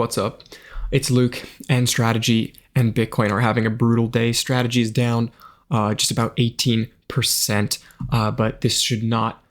what's up? It's Luke, and Strategy and Bitcoin are having a brutal day. Strategy is down just about 18%, but this should not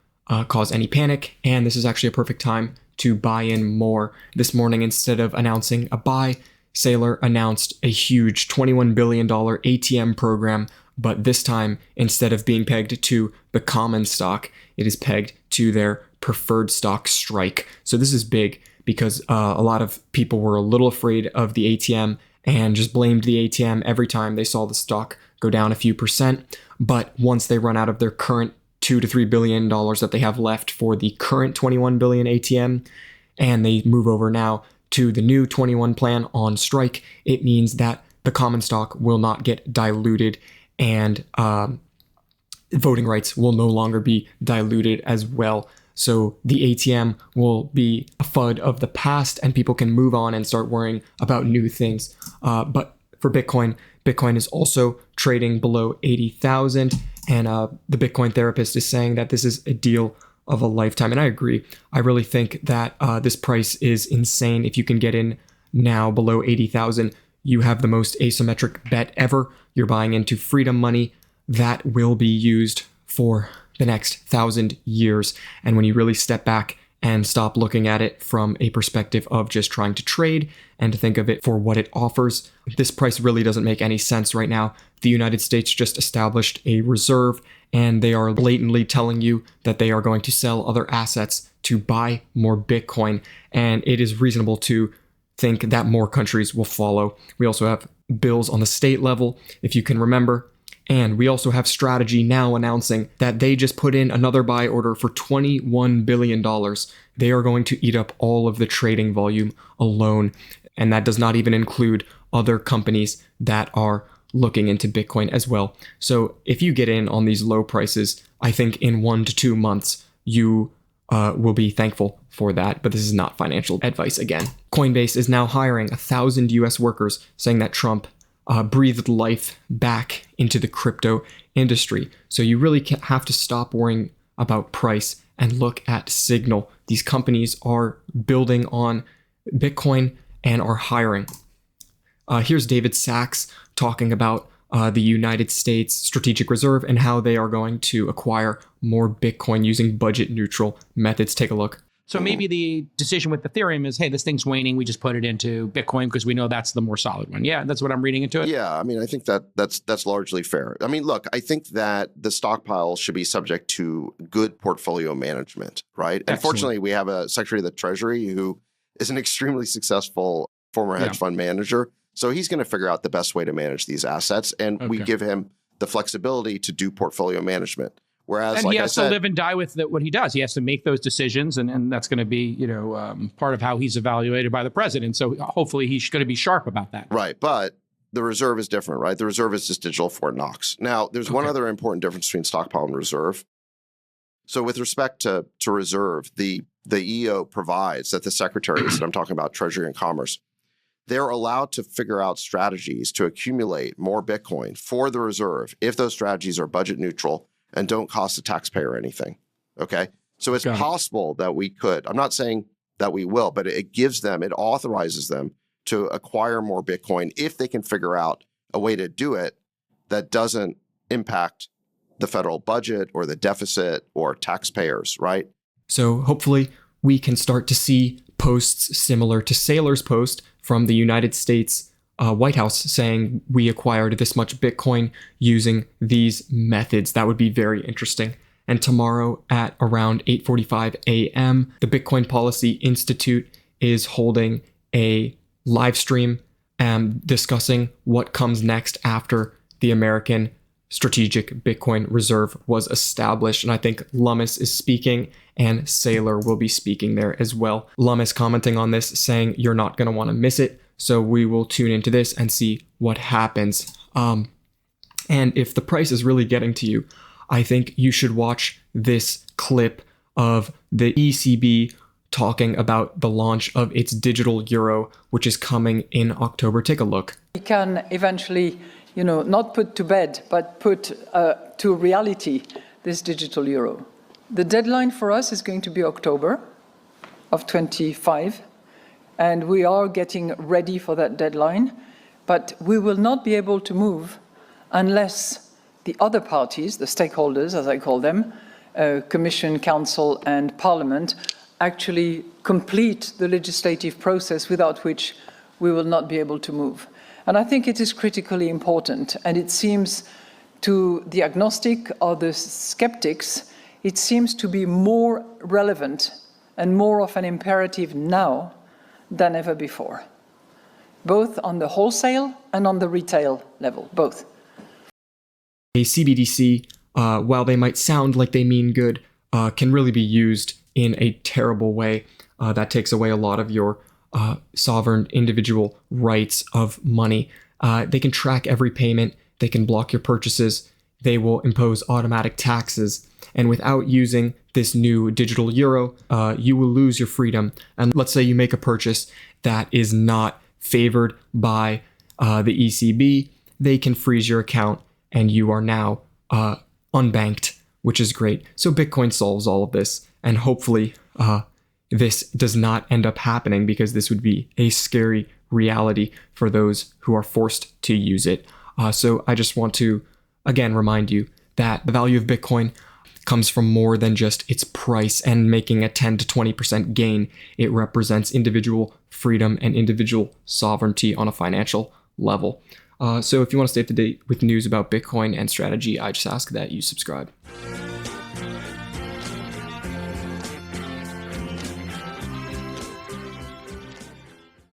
cause any panic, and this is actually a perfect time to buy in more. This morning, instead of announcing a buy, Saylor announced a huge $21 billion ATM program, but this time, instead of being pegged to the common stock, it is pegged to their preferred stock Strike. So this is big because a lot of people were a little afraid of the ATM and just blamed the ATM every time they saw the stock go down a few percent. But once they run out of their current $2 to $3 billion that they have left for the current 21 billion ATM, and they move over now to the new 21 plan on Strike, it means that the common stock will not get diluted, and voting rights will no longer be diluted as well. So the ATM will be a FUD of the past, and people can move on and start worrying about new things. But for Bitcoin, Bitcoin is also trading below 80,000, and the Bitcoin therapist is saying that this is a deal of a lifetime. And I agree. I really think that this price is insane. If you can get in now below 80,000, you have the most asymmetric bet ever. You're buying into freedom money that will be used for the next 1,000 years. And when you really step back and stop looking at it from a perspective of just trying to trade and to think of it for what it offers, this price really doesn't make any sense right now. The United States just established a reserve, and they are blatantly telling you that they are going to sell other assets to buy more Bitcoin. And it is reasonable to think that more countries will follow. We also have bills on the state level, if you can remember. And we also have Strategy now announcing that they just put in another buy order for $21 billion. They are going to eat up all of the trading volume alone. And that does not even include other companies that are looking into Bitcoin as well. So if you get in on these low prices, I think in 1 to 2 months, you will be thankful for that. But this is not financial advice again. Coinbase is now hiring 1,000 US workers, saying that Trump breathed life back into the crypto industry. So you really have to stop worrying about price and look at signal. These companies are building on Bitcoin and are hiring. Here's David Sachs talking about the United States Strategic Reserve and how they are going to acquire more Bitcoin using budget neutral methods. Take a look. So maybe the decision with Ethereum is, hey, this thing's waning. We just put it into Bitcoin because we know that's the more solid one. Yeah, that's what I'm reading into it. Yeah, I mean, I think that's largely fair. I mean, look, I think that the stockpile should be subject to good portfolio management, right? And fortunately, we have a Secretary of the Treasury who is an extremely successful former hedge fund manager. So he's going to figure out the best way to manage these assets. And we give him the flexibility to do portfolio management. Whereas, and like he has to live and die with what he does. He has to make those decisions, and that's going to be, part of how he's evaluated by the president. So hopefully he's going to be sharp about that. Right, but the reserve is different, right? The reserve is just digital Fort Knox. Now, there's one other important difference between stockpile and reserve. So with respect to reserve, the EO provides that the secretaries that I'm talking about, Treasury and Commerce, they're allowed to figure out strategies to accumulate more Bitcoin for the reserve if those strategies are budget neutral and don't cost the taxpayer anything, okay? So it's possible that we could, I'm not saying that we will, but it authorizes them to acquire more Bitcoin if they can figure out a way to do it that doesn't impact the federal budget or the deficit or taxpayers, right? So hopefully we can start to see posts similar to Saylor's post from the United States White House saying we acquired this much Bitcoin using these methods. That would be very interesting. And tomorrow at around 8:45 a.m., the Bitcoin Policy Institute is holding a live stream discussing what comes next after the American Strategic Bitcoin Reserve was established. And I think Lummis is speaking and Saylor will be speaking there as well. Lummis commenting on this saying you're not going to want to miss it. So we will tune into this and see what happens. And if the price is really getting to you, I think you should watch this clip of the ECB talking about the launch of its digital euro, which is coming in October. Take a look. We can eventually, not put to bed, but put to reality this digital euro. The deadline for us is going to be October of 25. and we are getting ready for that deadline. But we will not be able to move unless the other parties, the stakeholders, as I call them, Commission, Council, and Parliament, actually complete the legislative process, without which we will not be able to move. And I think it is critically important, and it seems to the agnostic or the skeptics, it seems to be more relevant and more of an imperative now than ever before, both on the wholesale and on the retail level, both. A CBDC, while they might sound like they mean good, can really be used in a terrible way that takes away a lot of your sovereign individual rights of money. They can track every payment, they can block your purchases, they will impose automatic taxes, and without using this new digital euro, you will lose your freedom. And let's say you make a purchase that is not favored by the ECB, they can freeze your account and you are now unbanked, which is great. So Bitcoin solves all of this, and hopefully this does not end up happening, because this would be a scary reality for those who are forced to use it. So I just want to, again, remind you that the value of Bitcoin comes from more than just its price and making a 10 to 20% gain. It represents individual freedom and individual sovereignty on a financial level. So if you want to stay up to date with news about Bitcoin and strategy, I just ask that you subscribe.